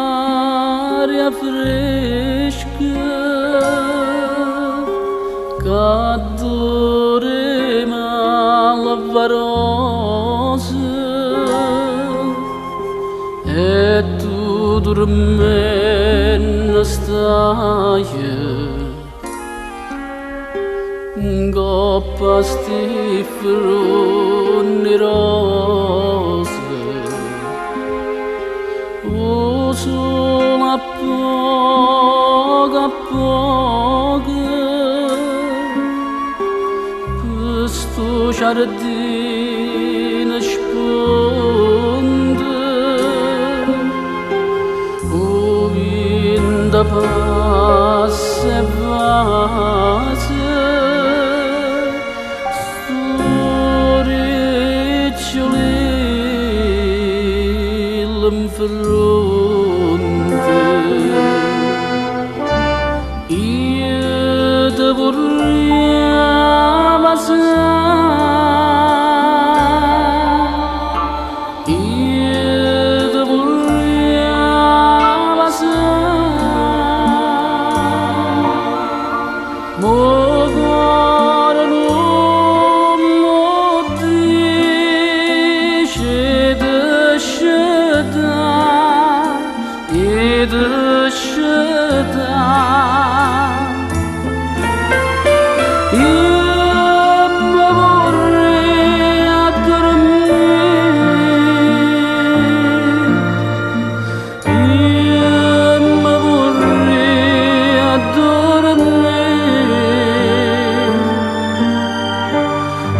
Bell'aria fresca qu'addorma la varosa e tu dormendo stai coppa sti fruni rose solo a poco questo giardino sponde o vinda passa e vase storiccioli l'imfronte io te vorrei basare io te vorrei basare mo cuore non lo dice de sceda e de sceda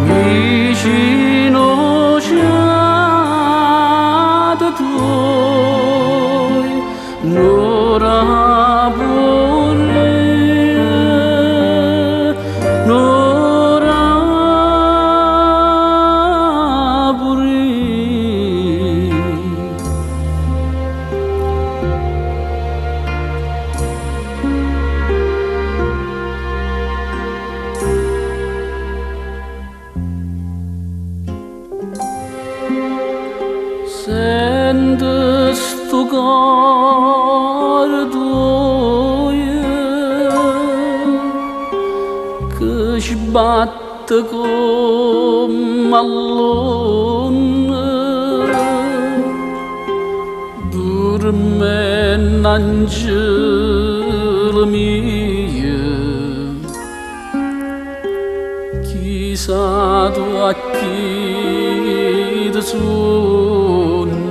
vicino c'è tuoi n'ora pure n'ora pure sente sto cuore tuo che sbatte come all'onde dorme un angelo mio chissà tu a chi ti sonne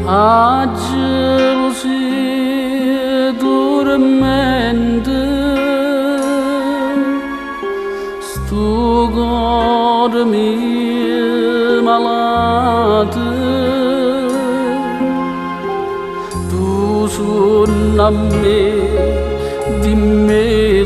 angelo si dormente sto cuore mio malato tu suona a me dimmi